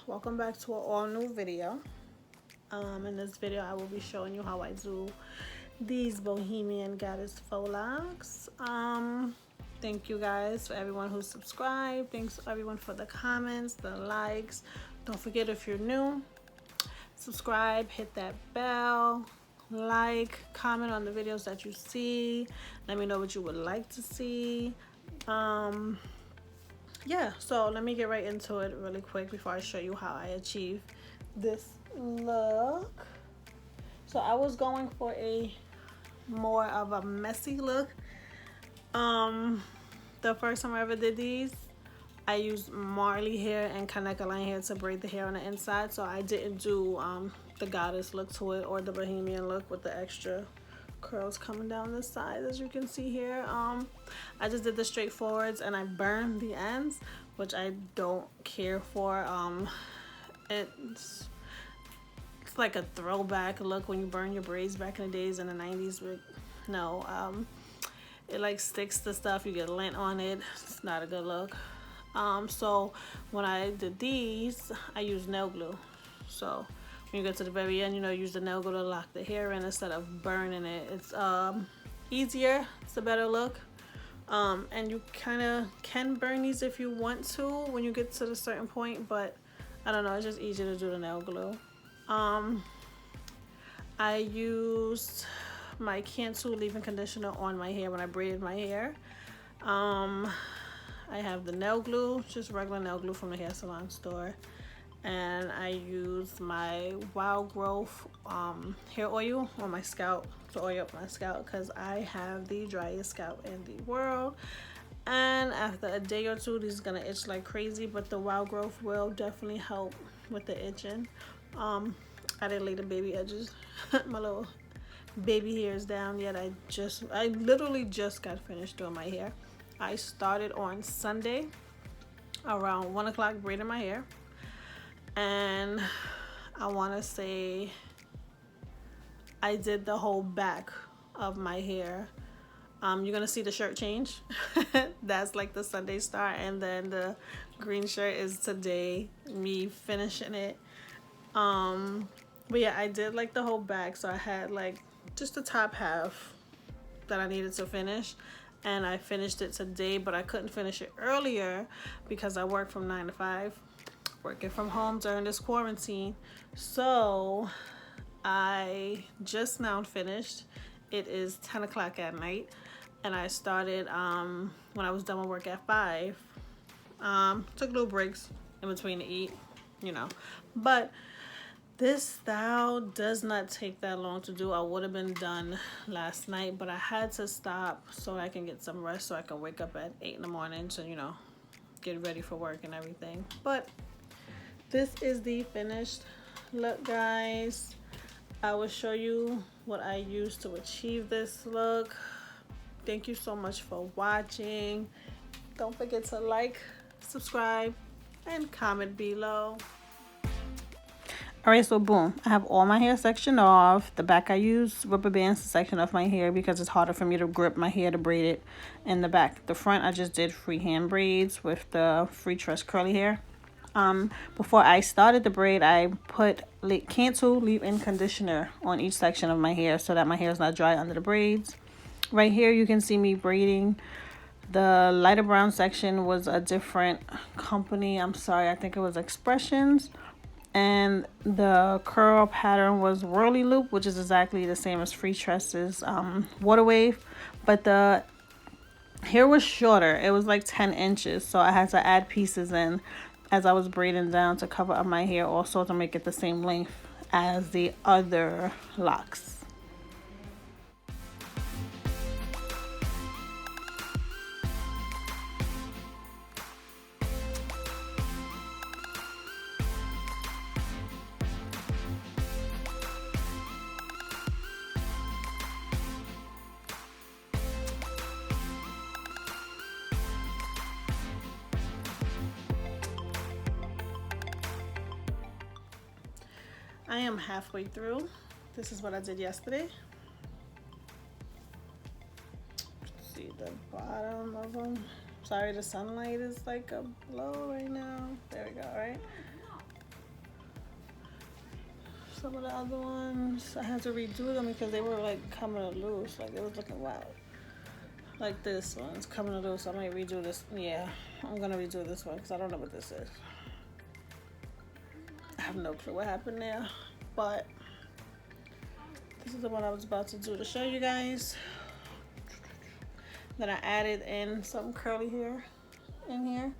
welcome back to an all new video. In this video I will be showing you how I do these Bohemian Goddess Faux Locs. Thank you guys for everyone who subscribed. Thanks everyone for the comments, the likes. Don't forget, if you're new, subscribe, hit that bell, like, comment on the videos that you see. Let me know what you would like to see. Yeah, so let me get right into it really quick before I show you how I achieve this look. So I was going for a more of a messy look. The first time I ever did these, I used Marley hair and Kaneka line hair to braid the hair on the inside, so I didn't do the goddess look to it or the Bohemian look with the extra curls coming down the side, as you can see here. I just did the straightforwards and I burned the ends, which I don't care for. It's like a throwback look when you burn your braids back in the days in the 90s. But no, it like sticks to stuff, you get lint on it. It's not a good look. So when I did these, I used nail glue. So when you get to the very end, use the nail glue to lock the hair in instead of burning it. It's easier, it's a better look. And you kind of can burn these if you want to when you get to a certain point, but I don't know, it's just easier to do the nail glue. I used my Cantu leave-in conditioner on my hair when I braided my hair. I have the nail glue, just regular nail glue from the hair salon store. And I used my Wild Growth hair oil on my scalp to oil up my scalp because I have the driest scalp in the world. And after a day or two, this is gonna itch like crazy, but the Wild Growth will definitely help with the itching. I didn't lay the baby edges, my little baby hairs down yet. I literally just got finished doing my hair. I started on Sunday around 1 o'clock braiding my hair. And I want to say I did the whole back of my hair. You're going to see the shirt change. That's like the Sunday start. And then the green shirt is today, me finishing it. But yeah, I did like the whole back. So I had like just the top half that I needed to finish. And I finished it today, but I couldn't finish it earlier because I work from 9 to 5. Working from home during this quarantine. So I just now finished. It is 10 o'clock at night, and I started when I was done with work at 5. Took little breaks in between to eat, but this style does not take that long to do. I would have been done last night, but I had to stop so I can get some rest, so I can wake up at 8 in the morning to get ready for work and everything. But this is the finished look, guys. I will show you what I used to achieve this look. Thank you so much for watching. Don't forget to like, subscribe, and comment below. Alright, so boom, I have all my hair sectioned off. The back I use rubber bands to section off my hair because it's harder for me to grip my hair to braid it in the back. The front I just did freehand braids with the Freetress curly hair. Before I started the braid, I put Cantu leave-in conditioner on each section of my hair so that my hair is not dry under the braids. Right here you can see me braiding. The lighter brown section was a different company. I'm sorry, I think it was X-pressions. And the curl pattern was Whirly Loop, which is exactly the same as Freetress's water wave. But the hair was shorter. It was like 10 inches. So I had to add pieces in as I was braiding down to cover up my hair, also to make it the same length as the other locks. I am halfway through. This is what I did yesterday. See the bottom of them. Sorry, the sunlight is like a blow right now. There we go, right? Some of the other ones, I had to redo them because they were like coming loose. Like it was looking wild. Like this one's coming loose. I might redo this. Yeah, I'm gonna redo this one because I don't know what this is. I have no clue what happened there. But this is the one I was about to do to show you guys. Then I added in some curly hair in here.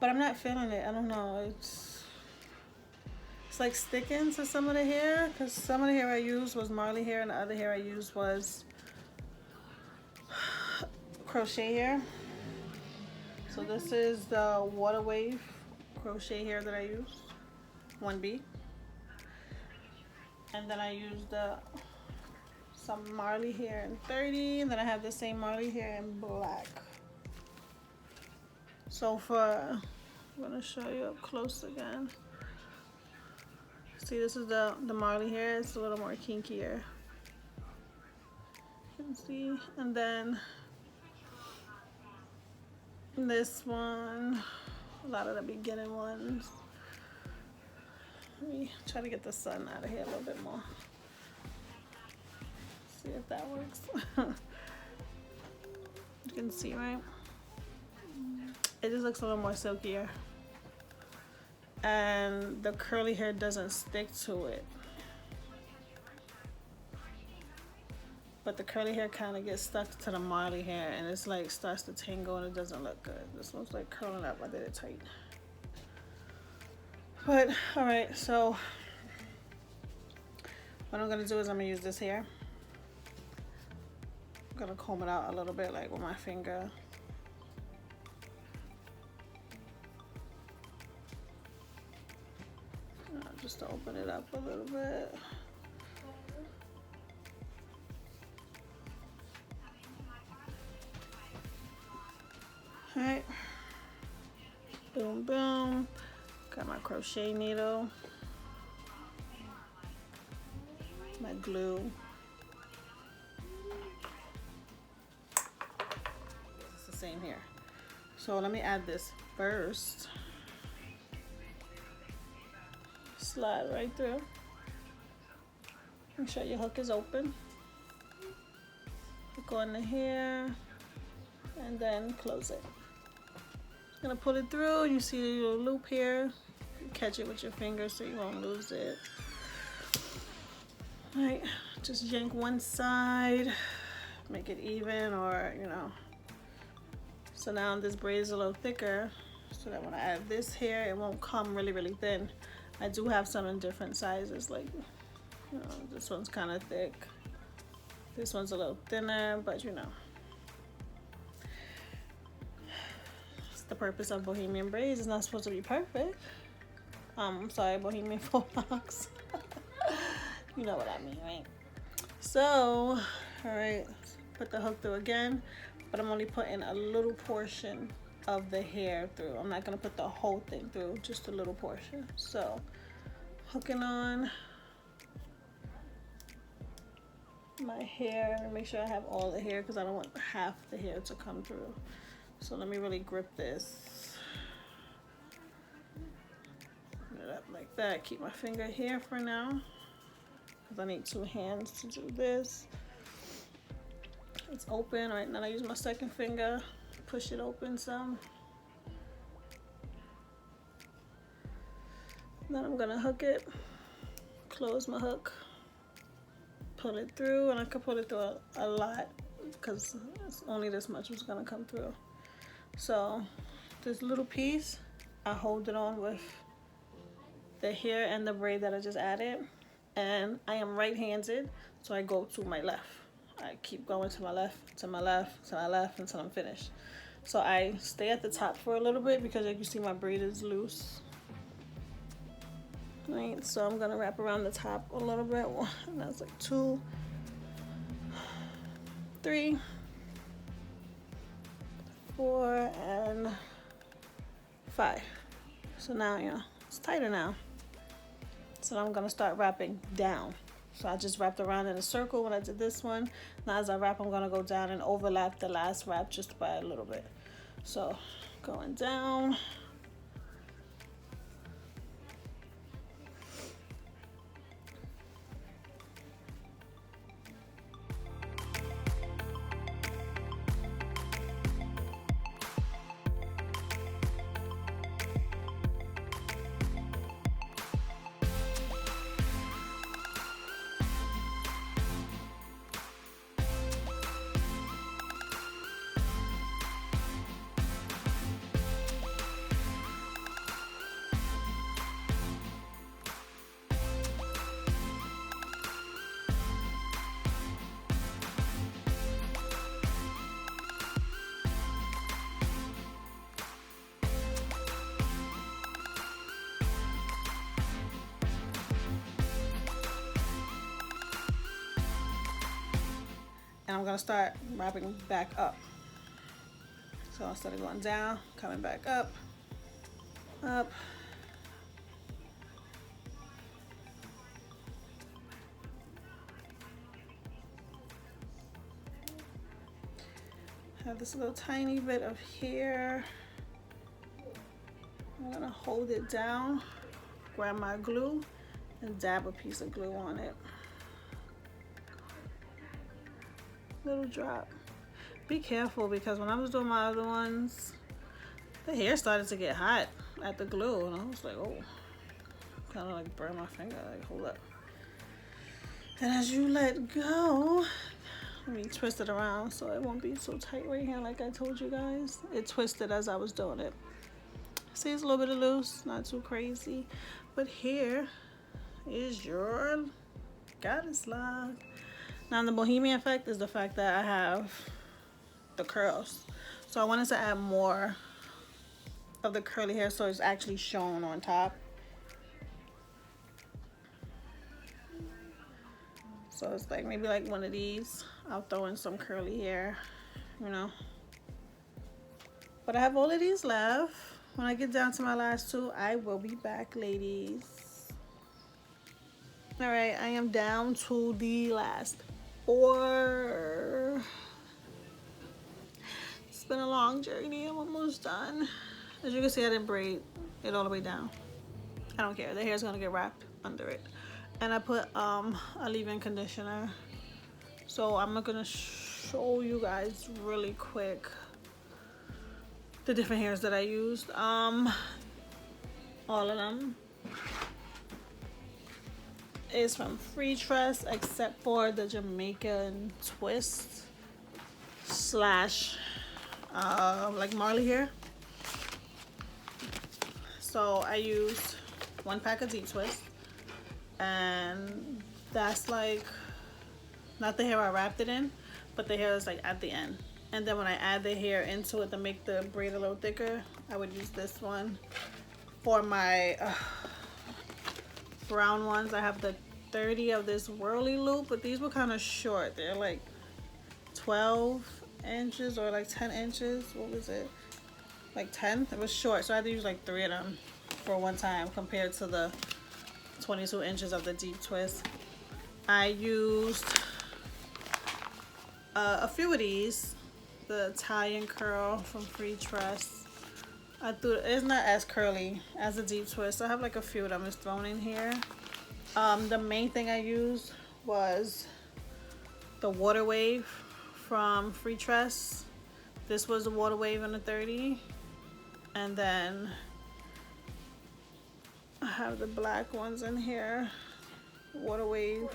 But I'm not feeling it. I don't know. It's like sticking to some of the hair, because some of the hair I used was Marley hair and the other hair I used was crochet hair. So this is the water wave crochet hair that I used, 1B. And then I used some Marley hair in 30, and then I have the same Marley hair in black. So I'm gonna show you up close again. See, this is the Marley hair. It's a little more kinkier. You can see. And then this one, a lot of the beginning ones. Let me try to get the sun out of here a little bit more. See if that works. You can see, right? It just looks a little more silkier. And the curly hair doesn't stick to it. But the curly hair kind of gets stuck to the Marley hair and it's like starts to tangle and it doesn't look good. This one's like curling up. I did it tight. But all right, so what I'm gonna do is I'm gonna use this hair. I'm gonna comb it out a little bit, like with my finger. Just to open it up a little bit. All right. Boom, boom. Got my crochet needle. My glue. It's the same here. So let me add this first. Slide right through. Make sure your hook is open. Hook on the hair and then close it. Just gonna pull it through. You see the little loop here. Catch it with your finger so you won't lose it. All right, just yank one side, make it even, or you know. So now this braid is a little thicker, so that when I add this hair, it won't come really, really thin. I do have some in different sizes, like, you know, this one's kind of thick. This one's a little thinner, but you know. It's the purpose of Bohemian braids. It's not supposed to be perfect. I'm sorry, Bohemian Faux Locs. You know what I mean, right? So, all right, put the hook through again, but I'm only putting a little portion of the hair through. I'm not gonna put the whole thing through, just a little portion. So hooking on my hair and make sure I have all the hair because I don't want half the hair to come through. So let me really grip this. Put it up like that. Keep my finger here for now because I need two hands to do this. It's open. All right, now I use my second finger. Push it open some. Then I'm gonna hook it, close my hook, pull it through, and I could pull it through a lot because it's only this much was gonna come through. So this little piece, I hold it on with the hair and the braid that I just added, and I am right-handed, so I go to my left. I keep going to my left, to my left, to my left until I'm finished. So I stay at the top for a little bit because like you see my braid is loose. Right, so I'm gonna wrap around the top a little bit. And that's like 2, 3, 4, and 5. So now, you know, it's tighter now. So I'm gonna start wrapping down. So I just wrapped around in a circle when I did this one. Now as I wrap, I'm gonna go down and overlap the last wrap just by a little bit. So going down. I'm gonna start wrapping back up. So instead of going down, coming back up, up. Have this little tiny bit of hair. I'm gonna hold it down, grab my glue, and dab a piece of glue on it. Little drop. Be careful because when I was doing my other ones, the hair started to get hot at the glue, and I was like, oh, kind of like burn my finger. Like, hold up. And as you let go, let me twist it around so it won't be so tight right here. Like I told you guys, it twisted as I was doing it. See, it's a little bit of loose, not too crazy, but here is your goddess lock. Now the Bohemian effect is the fact that I have the curls, so I wanted to add more of the curly hair so it's actually shown on top. So it's like maybe like one of these. I'll throw in some curly hair, you know. But I have all of these left. When I get down to my last two, I will be back, ladies. All right, I am down to the last 4. It's been a long journey. I'm almost done. As you can see, I didn't braid it all the way down. I don't care. The hair's gonna get wrapped under it. And I put a leave-in conditioner. So I'm gonna show you guys really quick the different hairs that I used. All of them is from Freetress except for the Jamaican Twist slash like Marley hair. So I used 1 pack of Deep Twist, and that's like not the hair I wrapped it in, but the hair is like at the end. And then when I add the hair into it to make the braid a little thicker, I would use this one. For my brown ones, I have the 30 of this Whirly Loop, but these were kind of short. They're like 12 inches or like 10 inches. What was it? Like 10? It was short, so I had to use like 3 of them for one time compared to the 22 inches of the Deep Twist. I used a few of these. The Italian curl from Freetress. It's not as curly as a Deep Twist. I have like a few of them is thrown in here. The main thing I used was the Water Wave from Freetress. This was the Water Wave in the 30. And then I have the black ones in here. Water Wave.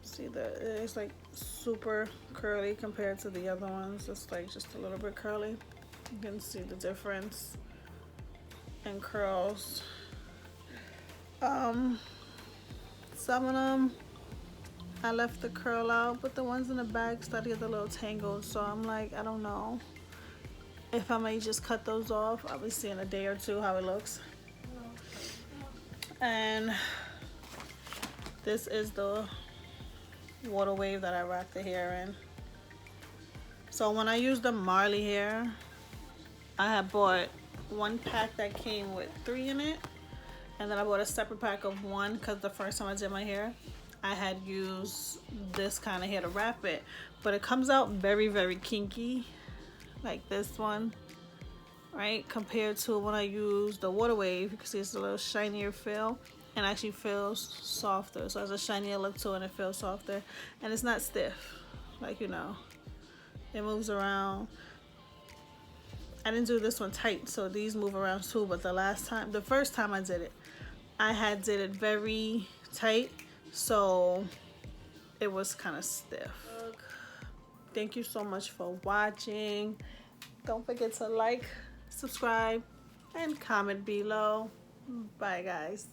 See, it's like super curly compared to the other ones. It's like just a little bit curly. You can see the difference in curls. Some of them I left the curl out, but the ones in the back started to get a little tangled, so I'm like, I don't know if I may just cut those off. I'll be seeing in a day or two how it looks. And this is the Water Wave that I wrap the hair in. So when I used the Marley hair, I had bought 1 pack that came with 3 in it, and then I bought a separate pack of 1 because the first time I did my hair I had used this kind of hair to wrap it, but it comes out very, very kinky like this one, right, compared to when I use the Water Wave. You can see it's a little shinier feel and actually feels softer, so it has a shinier look to it and it feels softer, and it's not stiff, like, you know, it moves around. I didn't do this one tight, so these move around too, but the first time I did it, I did it very tight, so it was kind of stiff. Thank you so much for watching. Don't forget to like, subscribe, and comment below. Bye, guys.